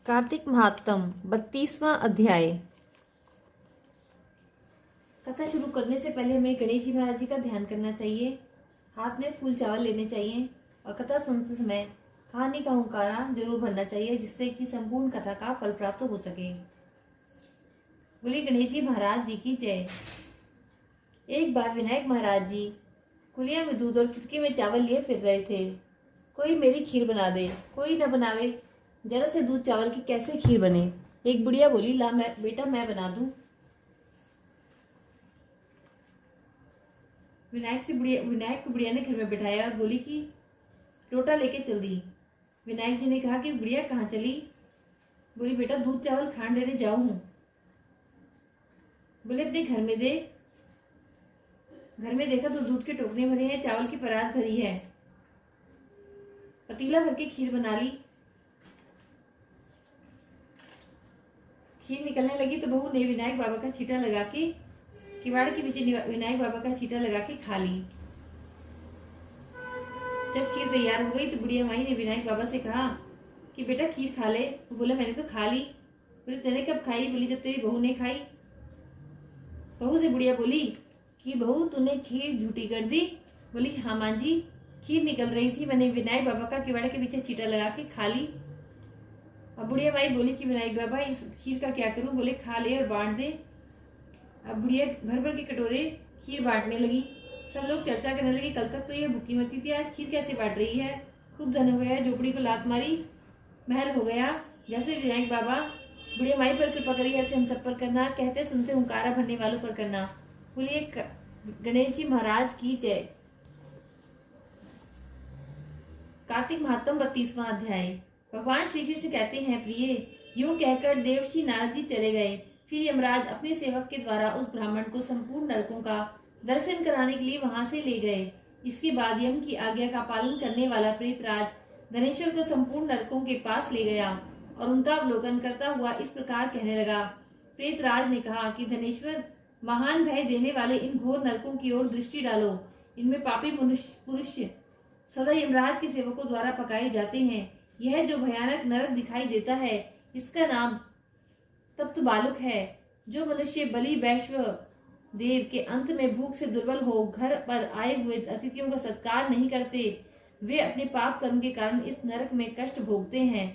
कार्तिक महात्म 32वां अध्याय। कथा शुरू करने से पहले हमें गणेश जी महाराज जी का ध्यान करना चाहिए। हाथ में फूल चावल लेने चाहिए और कथा सुनते समय कहानी का हुंकारा जरूर भरना चाहिए, जिससे कि संपूर्ण कथा का फल प्राप्त हो सके। बोली गणेश जी महाराज जी की जय। एक बार विनायक महाराज जी कुलिया में दूध और चुटकी में चावल लिए फिर रहे थे। कोई मेरी खीर बना दे, कोई न बनावे, जरा से दूध चावल की कैसे खीर बने। एक बुढ़िया बोली, ला बेटा मैं बना दूं। विनायक को बुढ़िया ने घर में बिठाया और बोली कि लोटा लेके चल दी। विनायक जी ने कहा कि बुढ़िया कहाँ चली। बोली, बेटा दूध चावल खांड लेने जाऊं हूं। बोले, अपने घर में दे। घर में देखा तो दूध के टोकने भरे हैं, चावल की परात भरी है, पतीला भर के खीर बना ली। खीर निकलने लगी तो बहू ने विनायक बाबा का छींटा लगा के किवाड़ के पीछे विनायक बाबा का छींटा लगा के खा ली। जब खीर तैयार हो गई तो बुढ़िया माई ने विनायक बाबा से कहा कि बेटा खीर खा ले। तो बोला, मैंने तो खा ली। बोले, तेने कब खाई। बोली, जब तेरी बहू ने खाई। बहू से बुढ़िया बोली कि बहू तूने खीर झूठी कर दी। बोली, हाँ माँ जी, खीर निकल रही थी, मैंने विनायक बाबा का किवाड़ के पीछे छींटा लगा के खा ली। अब बुढ़िया माई बोली कि विनायक बाबा इस खीर का क्या करूं। बोले, खा ले और बांट दे। अब बुढ़िया भर भर के कटोरे खीर बांटने लगी। सब लोग चर्चा करने लगे, कल तक तो ये भूखी मरती थी, आज खीर कैसे बांट रही है। खूब धन हो गया, झोपड़ी को लात मारी, महल हो गया। जैसे विनायक बाबा बुढ़िया माई पर कृपा करी, ऐसे हम सब पर करना। कहते सुनते हुंकारा भरने वालों पर करना। बोलिए गणेश जी महाराज की जय। कार्तिक महात्म 32वां अध्याय। भगवान श्री कृष्ण कहते हैं, प्रिय, यूं कहकर देवर्षि नारद जी चले गए। फिर यमराज अपने सेवक के द्वारा उस ब्राह्मण को संपूर्ण नरकों का दर्शन कराने के लिए वहां से ले गए। इसके बाद यम की आज्ञा का पालन करने वाला प्रेतराज धनेश्वर को संपूर्ण नरकों के पास ले गया और उनका अवलोकन करता हुआ इस प्रकार कहने लगा। प्रेतराज ने कहा कि धनेश्वर, महान भय देने वाले इन घोर नरकों की ओर दृष्टि डालो। इनमें पापी पुरुष सदा यमराज के सेवकों द्वारा पकाए जाते हैं। यह जो भयानक नरक दिखाई देता है, इसका नाम तप्त बालुक है। जो मनुष्य बलि वैश्व देव के अंत में भूख से दुर्बल हो घर पर आए हुए अतिथियों का सत्कार नहीं करते, वे अपने पाप कर्म के कारण इस नरक में कष्ट भोगते हैं।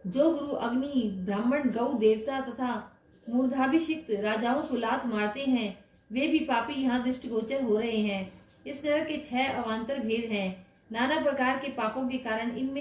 जो गुरु, अग्नि, ब्राह्मण, गौ, देवता तथा मूर्धाभिषिक्त राजाओं को लात मारते हैं, वे भी पापी यहाँ दृष्टिगोचर हो रहे हैं। इस नरक के 6 अवान्तर भेद हैं। नाना प्रकार के पापों के कारण इनमें